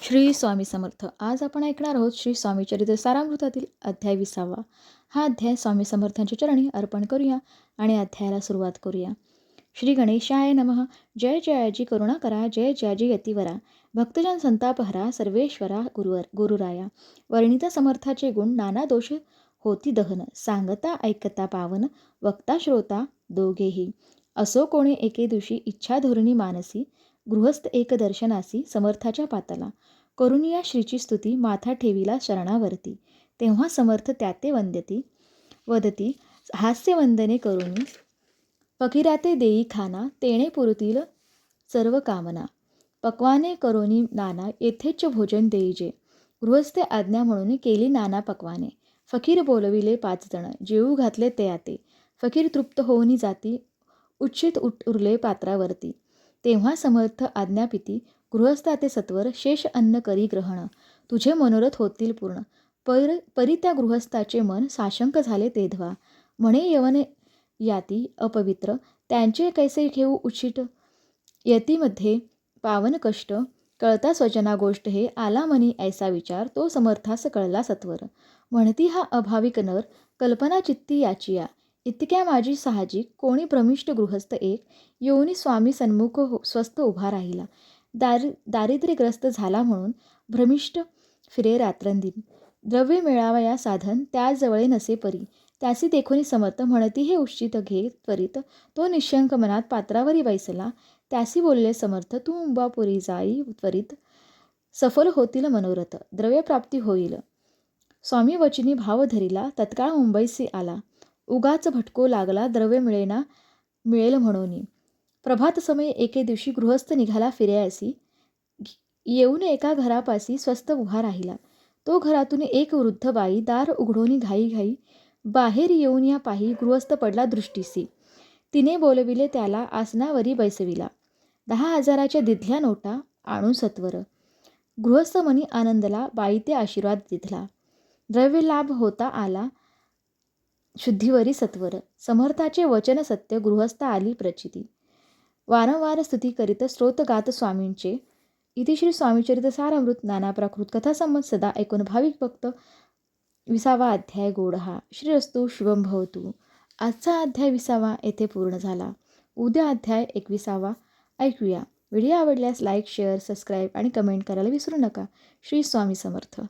श्री स्वामी समर्थ. आज आपण ऐकणार आहोत श्री स्वामी चरित्र सारामृतातील अध्याय 20. हा अध्याय स्वामी समर्थांच्या चरणी अर्पण करूया आणि अध्यायाला सुरुवात करूया. श्री गणेशाय नमः. जय जयाजी करुणा करा, जय जयाजी यतिवरा, भक्तजन संतापहरा, सर्वेश्वरा गुरुराया. वर्णित समर्थाचे गुण, नाना दोष होती दहन, सांगता ऐकता पावन, वक्ता श्रोता दोघेही. असो कोणी एके दिवशी इच्छा धोरणी मानसी, गृहस्थ एक दर्शनासी समर्थाच्या पाताला. करुनिया श्रीची स्तुती, माथा ठेविला शरणावरती. तेव्हा समर्थ त्याते वदती, हास्य वंदने करुनी, फकीराते देई खाना, तेणे पुरतील सर्व कामना. पक्वाने करोनी नाना, येथेच भोजन देईजे, गृहस्थे आज्ञा म्हणून केली नाना पक्वाने. फकीर बोलविले 5 जण, जेवू घातले ते आते. फकीर तृप्त होऊनी जाती, उच्छित उरले पात्रावरती. तेव्हा समर्थ आज्ञापिती, गृहस्थाते सत्वर, शेष अन्न करी ग्रहण, तुझे मनोरथ होतील पूर्ण. परी त्या गृहस्थाचे मन साशंक झाले तेधवा, म्हणे यवन याती अपवित्र, त्यांचे कैसे घेऊ उच्छिट. यतीमध्ये पावन कष्ट, कळता स्वजना गोष्ट हे, आला मनी ऐसा विचार, तो समर्थास कळला सत्वर. म्हणती हा अभाविक नर, कल्पना चित्ती याचिया, इतक्या माझी साहजिक, कोणी भ्रमिष्ट गृहस्थ एक, येऊनी स्वामी सन्मुख स्वस्थ उभा राहिला. दारिद्र्यग्रस्त झाला म्हणून भ्रमिष्ट फिरे रात्रंदिन. द्रव्य मिळावया साधन, त्याजवळे नसे परी, त्यासी देखोनी समर्थ म्हणती हे उश्चित घे त्वरित. तो निशंक मनात पात्रावरी बैसला, त्यासी बोलले समर्थ, तू मुंबापुरी जाई त्वरित, सफल होतील मनोरथ, द्रव्यप्राप्ती होईल. स्वामी वचनी भाव धरिला, तत्काळ मुंबईसी आला. उगाच भटको लागला, द्रव्य मिळेल म्हणून. प्रभात समय एके दिवशी गृहस्थ निघाला फिर्यासी, येऊन एका घरापाशी स्वस्थ उभा राहिला. तो घरातून एक वृद्ध बाई दार उघडोनी घाई बाहेर येऊन या पाही, गृहस्थ पडला दृष्टीसी. तिने बोलविले त्याला, आसनावरी बैसविला. 10,000च्या दिधल्या नोटा आणून सत्वर. गृहस्थ मनी आनंदला, बाई ते आशीर्वाद दिधला. द्रव्य लाभ होता आला शुद्धीवरी सत्वर. समर्थाचे वचन सत्य, गृहस्थ आली प्रचिती. वारंवार स्तुती करीत स्तोत्र गात स्वामींचे. इति श्री स्वामीचरित्र सारामृत नाना प्राकृत कथा संमत सदा ऐकून भाविक भक्त 20 अध्याय गोडहा. श्रीरस्तु शुभम भवतु. आजचा अध्याय 20 येथे पूर्ण झाला. उद्या अध्याय 21 ऐकूया. व्हिडिओ आवडल्यास लाईक, शेअर, सबस्क्राईब आणि कमेंट करायला विसरू नका. श्री स्वामी समर्थ.